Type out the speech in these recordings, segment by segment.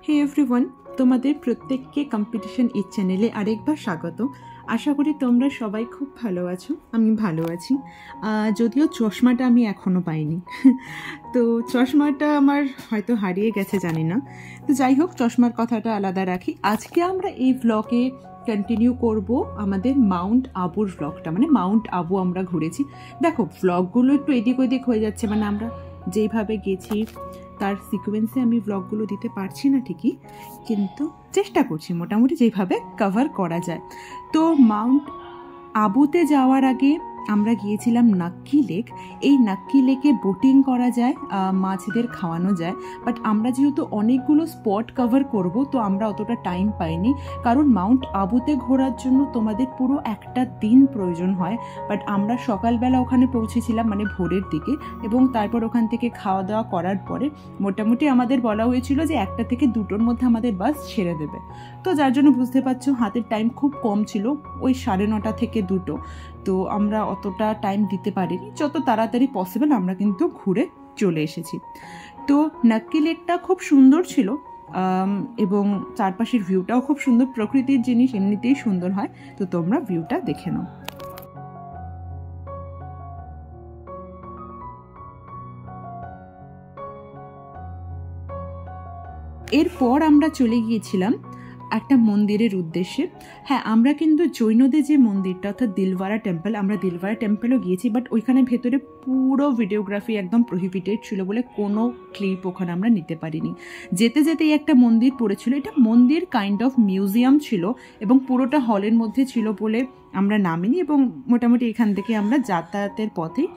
হে everyone, তোমাদের প্রত্যেককে competition এই চ্যানেলে আরেকবার স্বাগত। আশা করি তোমরা সবাই খুব ভালো আছো। আমি ভালো আছি, যদিও চশমাটা আমি এখনও পাইনি। তো চশমাটা আমার হয়তো হারিয়ে গেছে, জানি না। তো যাই হোক, চশমার কথাটা আলাদা রাখি। আজকে আমরা এই ব্লগে কন্টিনিউ করব আমাদের মাউন্ট আবুর ব্লগটা, মানে মাউন্ট আবু আমরা ঘুরেছি। দেখো, ব্লগগুলো একটু এদিক ওদিক হয়ে যাচ্ছে, মানে আমরা যেইভাবে গেছি তার সিকোয়েন্সে আমি ব্লগগুলো দিতে পারছি না ঠিকই, কিন্তু চেষ্টা করছি মোটামুটি যেভাবে কভার করা যায়। তো মাউন্ট আবুতে যাওয়ার আগে আমরা গিয়েছিলাম নাক্কি লেক। এই নাক্কি লেকে বোটিং করা যায়, মাছদের খাওয়ানো যায়। বাট আমরা যেহেতু অনেকগুলো স্পট কভার করব, তো আমরা অতটা টাইম পাইনি, কারণ মাউন্ট আবুতে ঘোরার জন্য তোমাদের পুরো একটা দিন প্রয়োজন হয়। বাট আমরা সকালবেলা ওখানে পৌঁছেছিলাম, মানে ভোরের দিকে, এবং তারপর ওখান থেকে খাওয়া দাওয়া করার পরে মোটামুটি আমাদের বলা হয়েছিল যে 1টা থেকে 2টোর মধ্যে আমাদের বাস ছেড়ে দেবে। তো যার জন্য বুঝতে পারছো হাতের টাইম খুব কম ছিল, ওই 9:30 থেকে 2টো। তো আমরা অতটা টাইম দিতে পারিনি, যত তাড়াতাড়ি পসিবল আমরা কিন্তু ঘুরে চলে এসেছি। তো নাক্কি লেকটা খুব সুন্দর ছিল, এবং চারপাশের ভিউটাও খুব সুন্দর। প্রকৃতির জিনিস এমনিতেই সুন্দর হয়, তো তোমরা ভিউটা দেখে নাও। এরপর আমরা চলে গিয়েছিলাম একটা মন্দিরের উদ্দেশ্যে। হ্যাঁ, আমরা কিন্তু জৈনদের যে মন্দিরটা, অর্থাৎ দিলওয়ারা টেম্পল, আমরা দিলওয়ারা টেম্পলও গিয়েছি। বাট ওইখানে ভেতরে পুরো ভিডিওগ্রাফি একদম প্রহিবিটেড ছিল বলে কোনো ক্লিপ ওখানে আমরা নিতে পারিনি। যেতে যেতেই একটা মন্দির পড়েছিল, এটা মন্দির কাইন্ড অফ মিউজিয়াম ছিল, এবং পুরোটা হলের মধ্যে ছিল বলে আমরা নামিনি, এবং মোটামুটি এখান থেকে আমরা যাতায়াতের পথেই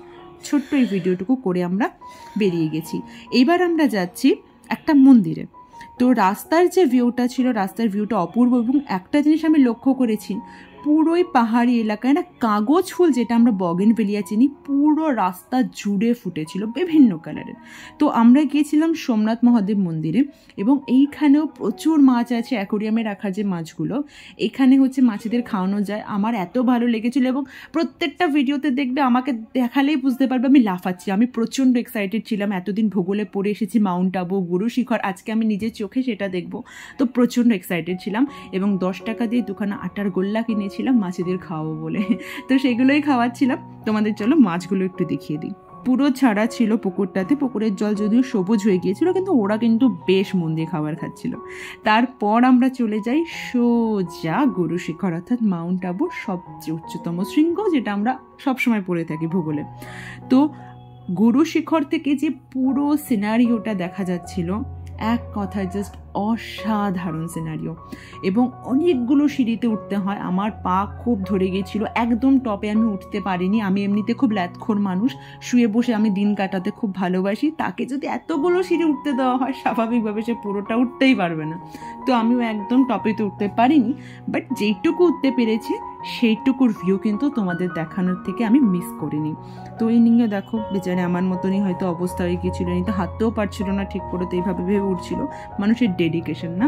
ছোট্ট এই ভিডিওটুকু করে আমরা বেরিয়ে গেছি। এইবার আমরা যাচ্ছি একটা মন্দিরে। তো রাস্তার যে ভিউটা ছিল, রাস্তার ভিউটা অপূর্ব, এবং একটা জিনিস আমি লক্ষ্য করেছি, পুরোই পাহাড়ি এলাকায় না কাগজ ফুল, যেটা আমরা বগেনভেলিয়া চিনি, পুরো রাস্তা জুড়ে ফুটেছিল বিভিন্ন কালারের। তো আমরা গিয়েছিলাম সোমনাথ মহাদেব মন্দিরে, এবং এইখানেও প্রচুর মাছ আছে, অ্যাকোরিয়ামে রাখা যে মাছগুলো, এখানে হচ্ছে মাছেদের খাওয়ানো যায়। আমার এত ভালো লেগেছিল, এবং প্রত্যেকটা ভিডিওতে দেখবে, আমাকে দেখালেই বুঝতে পারবে আমি লাফাচ্ছি। আমি প্রচণ্ড এক্সাইটেড ছিলাম, এতদিন ভূগোলে পড়ে এসেছি মাউন্ট আবু, গুরু শিখর, আজকে আমি নিজের চোখে সেটা দেখবো। তো প্রচণ্ড এক্সাইটেড ছিলাম, এবং 10 টাকা দিয়ে দুখানা আটার গোল্লা কিনেছিলাম মাছেদের খাওয়াবো বলে। তো সেগুলোই খাওয়াচ্ছিলাম। তোমাদের চলো মাছগুলো একটু দেখিয়ে দিই। পুরো ছাড়া ছিল পুকুরটাতে, পুকুরের জল যদিও সবুজ হয়ে গিয়েছিল, কিন্তু ওরা কিন্তু বেশ মন দিয়ে খাবার খাচ্ছিল। তারপর আমরা চলে যাই সোজা গুরু শিখর, অর্থাৎ মাউন্ট আবুর সবচেয়ে উচ্চতম শৃঙ্গ, যেটা আমরা সবসময় পড়ে থাকি ভূগোলে। তো গুরু শিখর থেকে যে পুরো সিনারিওটা দেখা যাচ্ছিল, এক কথায় জাস্ট অসাধারণ সিনারিও। এবং অনেকগুলো সিঁড়িতে উঠতে হয়, আমার পা খুব ধরে গিয়েছিল, একদম টপে আমি উঠতে পারিনি। আমি এমনিতে খুব ল্যাথখোর মানুষ, শুয়ে বসে আমি দিন কাটাতে খুব ভালোবাসি, তাকে যদি এতগুলো সিঁড়ি উঠতে দেওয়া হয়, স্বাভাবিকভাবে সে পুরোটা উঠতেই পারবে না। তো আমিও একদম টপেতে উঠতে পারিনি, বাট যেইটুকু উঠতে পেরেছি সেইটুকুর ভিউ কিন্তু তোমাদের দেখানোর থেকে আমি মিস করিনি। তো এই নিয়ে দেখো, বেচারে আমার মতনই হয়তো অবস্থা হয়ে গিয়েছিল, এই তো হাঁটতেও পারছিল না ঠিক করে, তো এইভাবে ভেবে উঠছিল। মানুষের ডেডিকেশন না।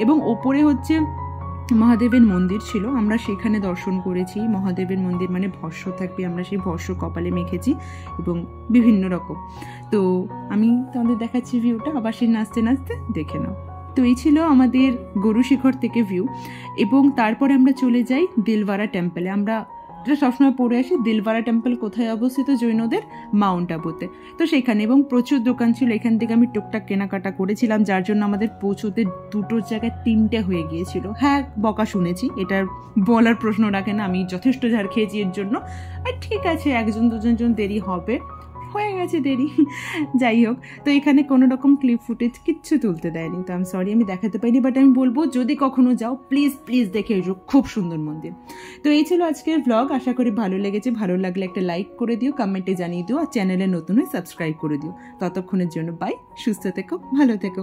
এবং ওপরে হচ্ছে মহাদেবের মন্দির ছিল, আমরা সেখানে দর্শন করেছি। মহাদেবের মন্দির মানে ভস্য থাকবে, আমরা সেই ভস্য কপালে মেখেছি, এবং বিভিন্ন রকম। তো আমি তোমাদের দেখাচ্ছি ভিউটা, আবার সেই নাচতে নাচতে দেখে নাও। তো এই ছিল আমাদের গুরু শিখর থেকে ভিউ। এবং তারপরে আমরা চলে যাই দিলওয়ারা টেম্পলে। আমরা এটা সবসময় পড়ে আসি, দিলওয়ারা টেম্পল কোথায় অবস্থিত? জৈনদের মাউন্ট আবুতে। তো সেখানে, এবং প্রচুর দোকান ছিল, এখান থেকে আমি টুকটাক কেনাকাটা করেছিলাম, যার জন্য আমাদের পৌঁছতে 2টোর জায়গায় 3টে হয়ে গিয়েছিল। হ্যাঁ, বকা শুনেছি, এটার বলার প্রশ্ন রাখে না, আমি যথেষ্ট ঝাড় খেয়েছি এর জন্য। আর ঠিক আছে, 1-2 জন দেরি হবে, হয়ে গেছে দেরি, যাই হোক। তো এখানে কোনো রকম ক্লিপ ফুটেজ কিচ্ছু তুলতে দেয়নি, তো আমি সরি, আমি দেখাতে পারিনি। বাট আমি বলবো, যদি কখনো যাও প্লিজ প্লিজ দেখে এসো, খুব সুন্দর মন্দির। তো এই ছিল আজকের ব্লগ, আশা করি ভালো লেগেছে। ভালো লাগলে একটা লাইক করে দিও, কমেন্টে জানিয়ে দিও, আর চ্যানেলে নতুন হয়ে সাবস্ক্রাইব করে দিও। ততক্ষণের জন্য বাই, সুস্থ থেকো, ভালো থেকো।